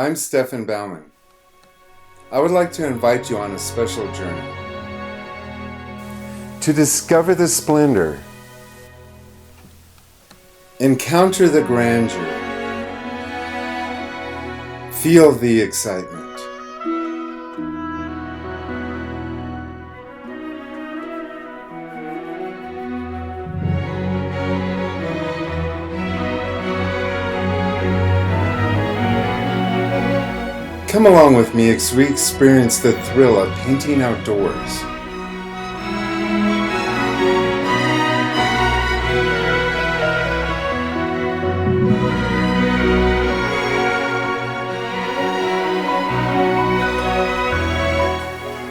I'm Stefan Baumann. I would like to invite you on a special journey to discover the splendor, encounter the grandeur, feel the excitement. Come along with me as we experience the thrill of painting outdoors.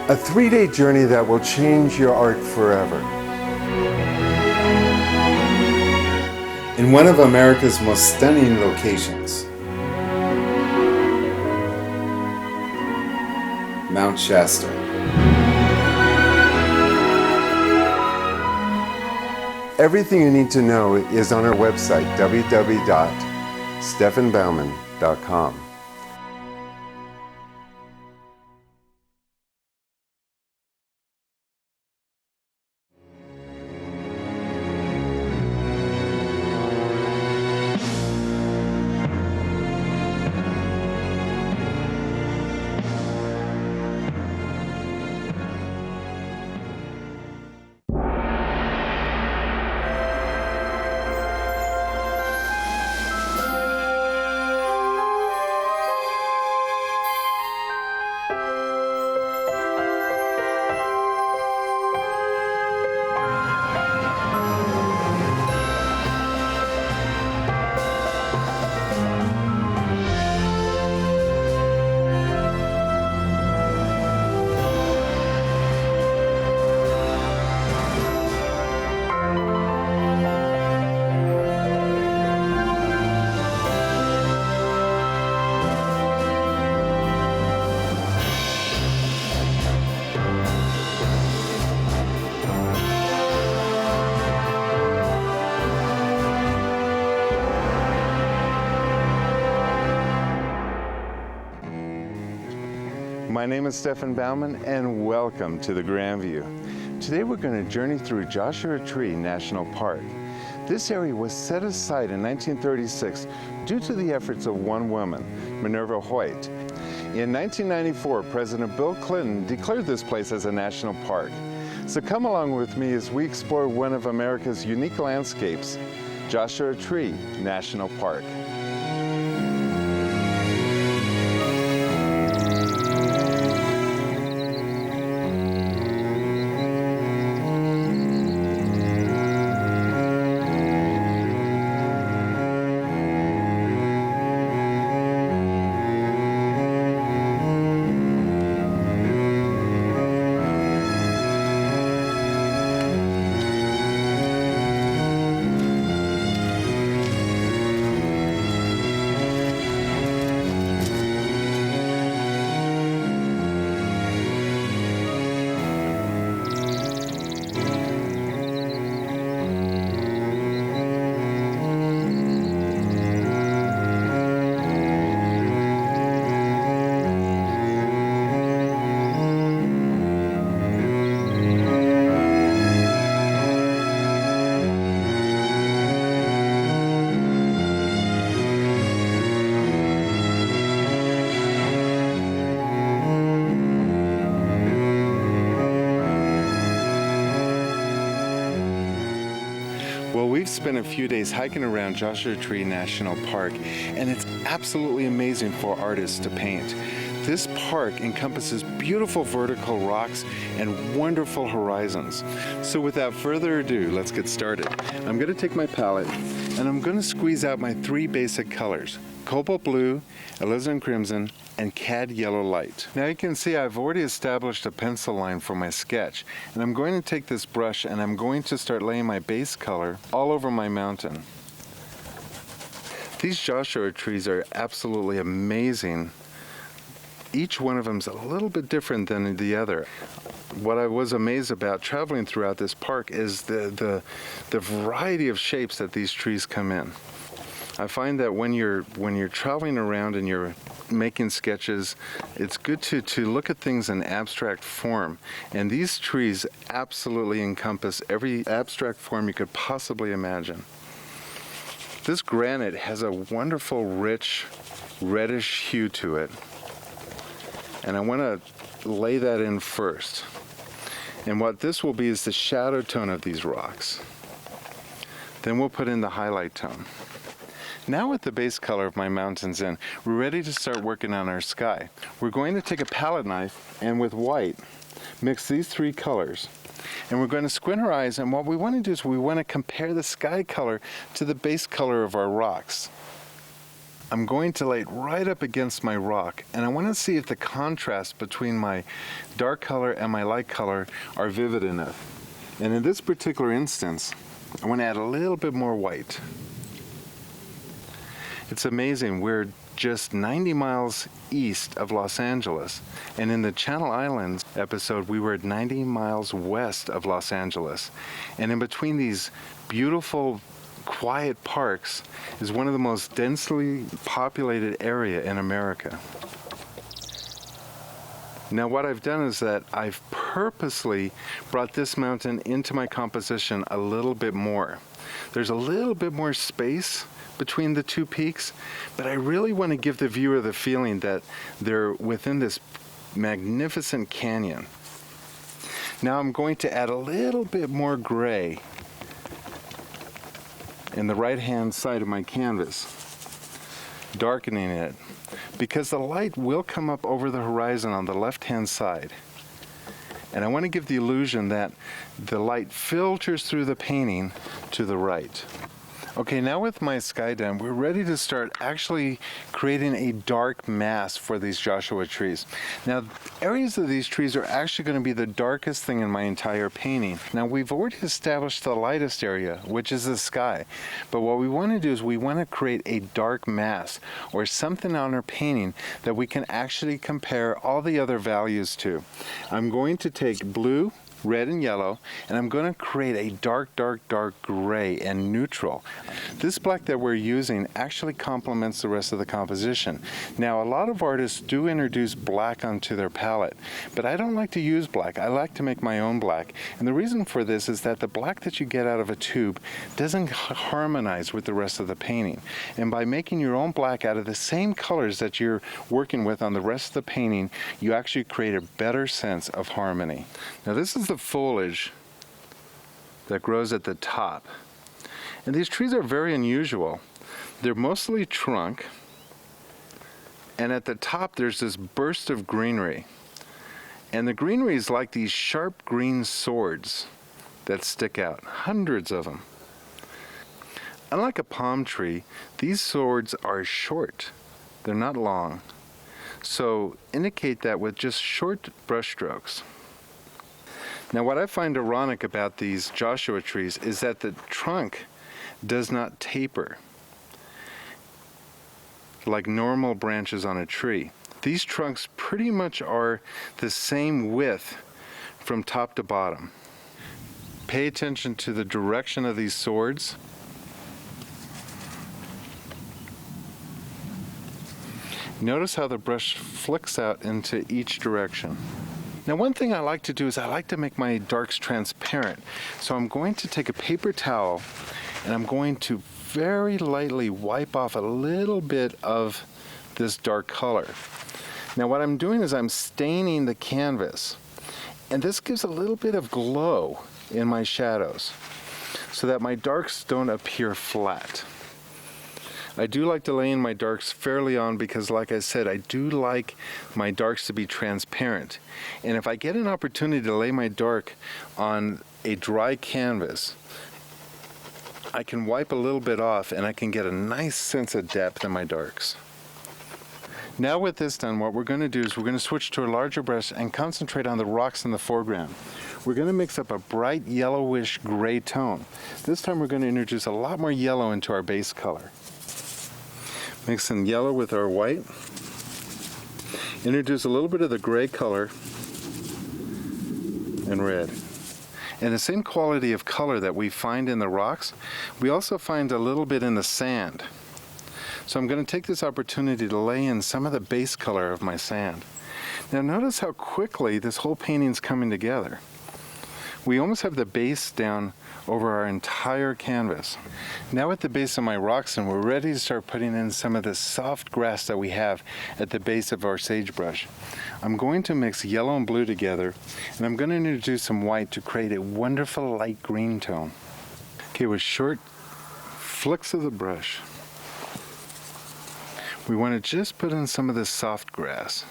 A 3-day journey that will change your art forever. In one of America's most stunning locations, Mount Shasta. Everything you need to know is on our website, www.stefanbaumann.com. My name is Stefan Baumann and welcome to the Grandview. Today we're going to journey through Joshua Tree National Park. This area was set aside in 1936 due to the efforts of one woman, Minerva Hoyt. In 1994, President Bill Clinton declared this place as a national park. So come along with me as we explore one of America's unique landscapes, Joshua Tree National Park. Well, we've spent a few days hiking around Joshua Tree National Park, and it's absolutely amazing for artists to paint. This park encompasses beautiful vertical rocks and wonderful horizons. So without further ado, let's get started. I'm going to take my palette and I'm going to squeeze out my 3 basic colors: cobalt blue, alizarin crimson, and cad yellow light. Now you can see I've already established a pencil line for my sketch, and I'm going to take this brush and I'm going to start laying my base color all over my mountain. These Joshua trees are absolutely amazing. Each one of them is a little bit different than the other. What I was amazed about traveling throughout this park is the variety of shapes that these trees come in. I find that when you're traveling around and you're making sketches, it's good to look at things in abstract form. And these trees absolutely encompass every abstract form you could possibly imagine. This granite has a wonderful, rich, reddish hue to it. And I want to lay that in first. And what this will be is the shadow tone of these rocks. Then we'll put in the highlight tone. Now with the base color of my mountains in, we're ready to start working on our sky. We're going to take a palette knife and with white, mix these three colors. And we're going to squint our eyes, and what we want to do is we want to compare the sky color to the base color of our rocks. I'm going to lay it right up against my rock, and I want to see if the contrast between my dark color and my light color are vivid enough. And in this particular instance, I want to add a little bit more white. It's amazing, we're just 90 miles east of Los Angeles, and in the Channel Islands episode we were at 90 miles west of Los Angeles. And in between these beautiful quiet parks is one of the most densely populated area in America. Now what I've done is that I've purposely brought this mountain into my composition a little bit more. There's a little bit more space between the two peaks, but I really want to give the viewer the feeling that they're within this magnificent canyon. Now I'm going to add a little bit more gray in the right-hand side of my canvas, darkening it, because the light will come up over the horizon on the left-hand side. And I want to give the illusion that the light filters through the painting to the right. Okay, now with my sky done, we're ready to start actually creating a dark mass for these Joshua trees. Now, areas of these trees are actually going to be the darkest thing in my entire painting. Now, we've already established the lightest area, which is the sky. But what we want to do is we want to create a dark mass, or something on our painting that we can actually compare all the other values to. I'm going to take blue, red and yellow, and I'm going to create a dark gray and neutral. This black that we're using actually complements the rest of the composition. Now, a lot of artists do introduce black onto their palette, but I don't like to use black. I like to make my own black, and the reason for this is that the black that you get out of a tube doesn't harmonize with the rest of the painting. And by making your own black out of the same colors that you're working with on the rest of the painting, you actually create a better sense of harmony. Now, this is the foliage that grows at the top. And these trees are very unusual. They're mostly trunk, and at the top there's this burst of greenery. And the greenery is like these sharp green swords that stick out, hundreds of them. Unlike a palm tree, these swords are short. They're not long. So indicate that with just short brush strokes. Now, what I find ironic about these Joshua trees is that the trunk does not taper like normal branches on a tree. These trunks pretty much are the same width from top to bottom. Pay attention to the direction of these swords. Notice how the brush flicks out into each direction. Now, one thing I like to do is I like to make my darks transparent. So I'm going to take a paper towel and I'm going to very lightly wipe off a little bit of this dark color. Now, what I'm doing is I'm staining the canvas, and this gives a little bit of glow in my shadows so that my darks don't appear flat. I do like to lay in my darks fairly on because, like I said, I do like my darks to be transparent. And if I get an opportunity to lay my dark on a dry canvas, I can wipe a little bit off and I can get a nice sense of depth in my darks. Now with this done, what we're going to do is we're going to switch to a larger brush and concentrate on the rocks in the foreground. We're going to mix up a bright yellowish gray tone. This time we're going to introduce a lot more yellow into our base color. Mixing yellow with our white. Introduce a little bit of the gray color and red. And the same quality of color that we find in the rocks, we also find a little bit in the sand. So I'm going to take this opportunity to lay in some of the base color of my sand. Now notice how quickly this whole painting's coming together. We almost have the base down over our entire canvas. Now at the base of my rocks, and we're ready to start putting in some of the soft grass that we have at the base of our sagebrush. I'm going to mix yellow and blue together, and I'm going to introduce some white to create a wonderful light green tone. Okay, with short flicks of the brush, we want to just put in some of this soft grass.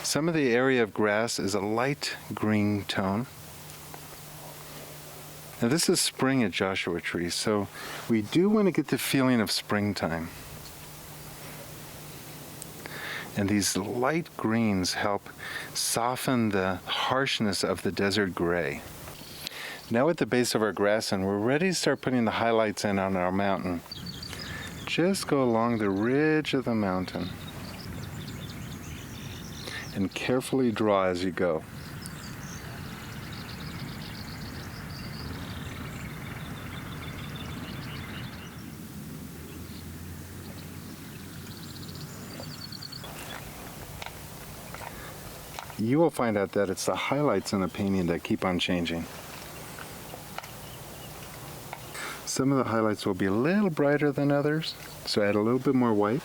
Some of the area of grass is a light green tone. Now this is spring at Joshua Tree, so we do want to get the feeling of springtime. And these light greens help soften the harshness of the desert gray. Now at the base of our grass, and we're ready to start putting the highlights in on our mountain. Just go along the ridge of the mountain and carefully draw as you go. You will find out that it's the highlights in the painting that keep on changing. Some of the highlights will be a little brighter than others, so add a little bit more white.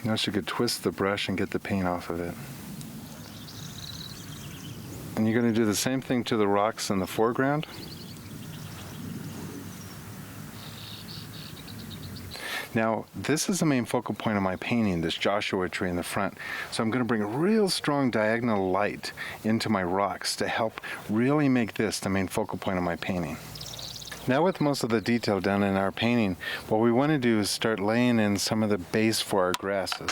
Now you could twist the brush and get the paint off of it. And you're going to do the same thing to the rocks in the foreground. Now, this is the main focal point of my painting, this Joshua tree in the front. So I'm going to bring a real strong diagonal light into my rocks to help really make this the main focal point of my painting. Now with most of the detail done in our painting, what we want to do is start laying in some of the base for our grasses.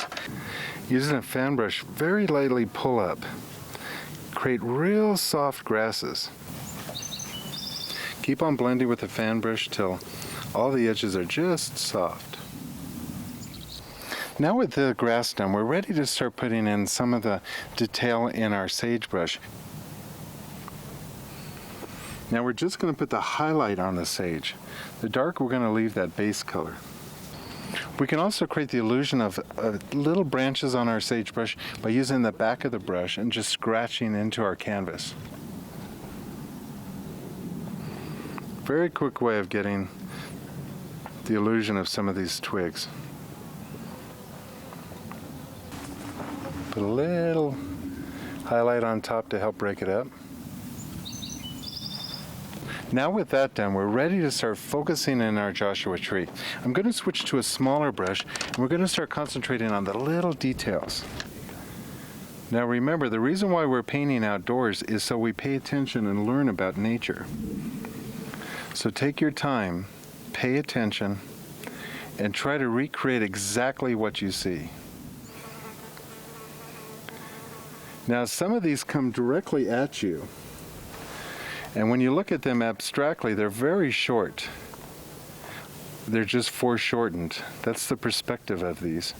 Using a fan brush, very lightly pull up. Create real soft grasses. Keep on blending with the fan brush till all the edges are just soft. Now with the grass done, we're ready to start putting in some of the detail in our sagebrush. Now we're just going to put the highlight on the sage. The dark, we're going to leave that base color. We can also create the illusion of little branches on our sagebrush by using the back of the brush and just scratching into our canvas. Very quick way of getting the illusion of some of these twigs. Put a little highlight on top to help break it up. Now with that done, we're ready to start focusing in our Joshua tree. I'm going to switch to a smaller brush, and we're going to start concentrating on the little details. Now remember, the reason why we're painting outdoors is so we pay attention and learn about nature. So take your time, pay attention, and try to recreate exactly what you see. Now some of these come directly at you. And when you look at them abstractly, they're very short. They're just foreshortened. That's the perspective of these.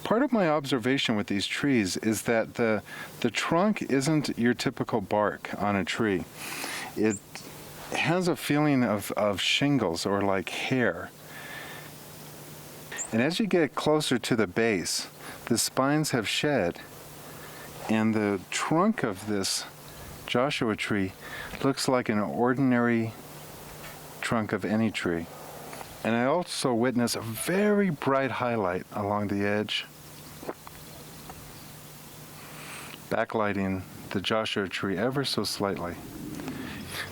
Part of my observation with these trees is that the trunk isn't your typical bark on a tree. It has a feeling of shingles or like hair. And as you get closer to the base, the spines have shed, and the trunk of this Joshua tree looks like an ordinary trunk of any tree. And I also witness a very bright highlight along the edge, backlighting the Joshua tree ever so slightly.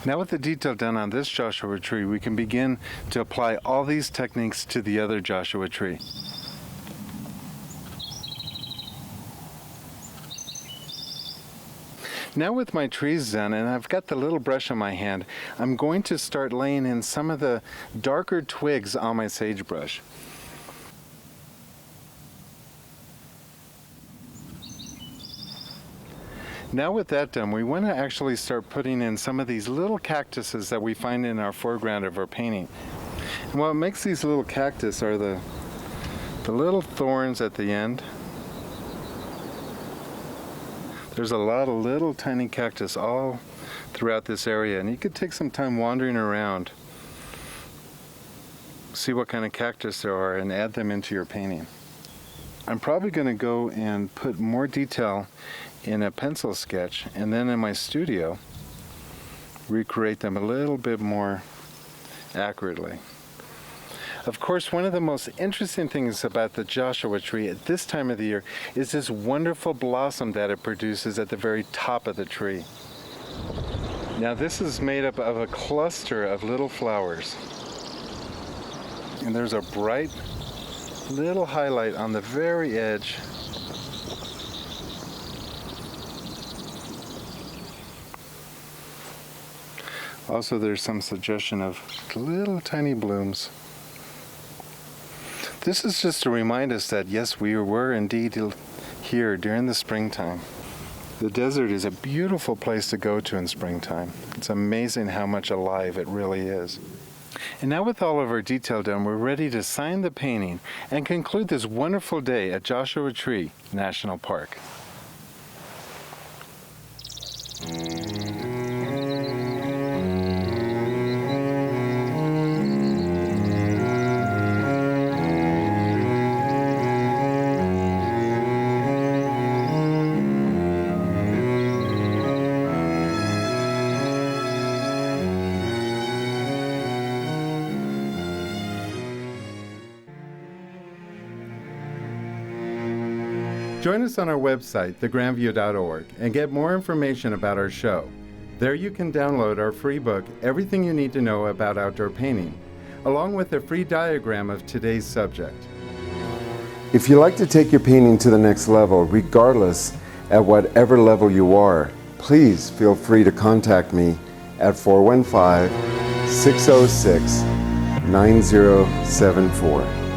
Now with the detail done on this Joshua tree, we can begin to apply all these techniques to the other Joshua tree. Now with my trees done, and I've got the little brush in my hand, I'm going to start laying in some of the darker twigs on my sagebrush. Now with that done, we want to actually start putting in some of these little cactuses that we find in our foreground of our painting. And what makes these little cactus are the little thorns at the end. There's a lot of little tiny cactus all throughout this area, and you could take some time wandering around see what kind of cactus there are and add them into your painting. I'm probably going to go and put more detail in a pencil sketch, and then in my studio recreate them a little bit more accurately. Of course, one of the most interesting things about the Joshua tree at this time of the year is this wonderful blossom that it produces at the very top of the tree. Now this is made up of a cluster of little flowers. And there's a bright little highlight on the very edge. Also, there's some suggestion of little tiny blooms. This is just to remind us that yes, we were indeed here during the springtime. The desert is a beautiful place to go to in springtime. It's amazing how much alive it really is. And now with all of our detail done, we're ready to sign the painting and conclude this wonderful day at Joshua Tree National Park. Join us on our website, thegrandview.org, and get more information about our show. There you can download our free book, Everything You Need to Know About Outdoor Painting, along with a free diagram of today's subject. If you like to take your painting to the next level, regardless at whatever level you are, please feel free to contact me at 415-606-9074.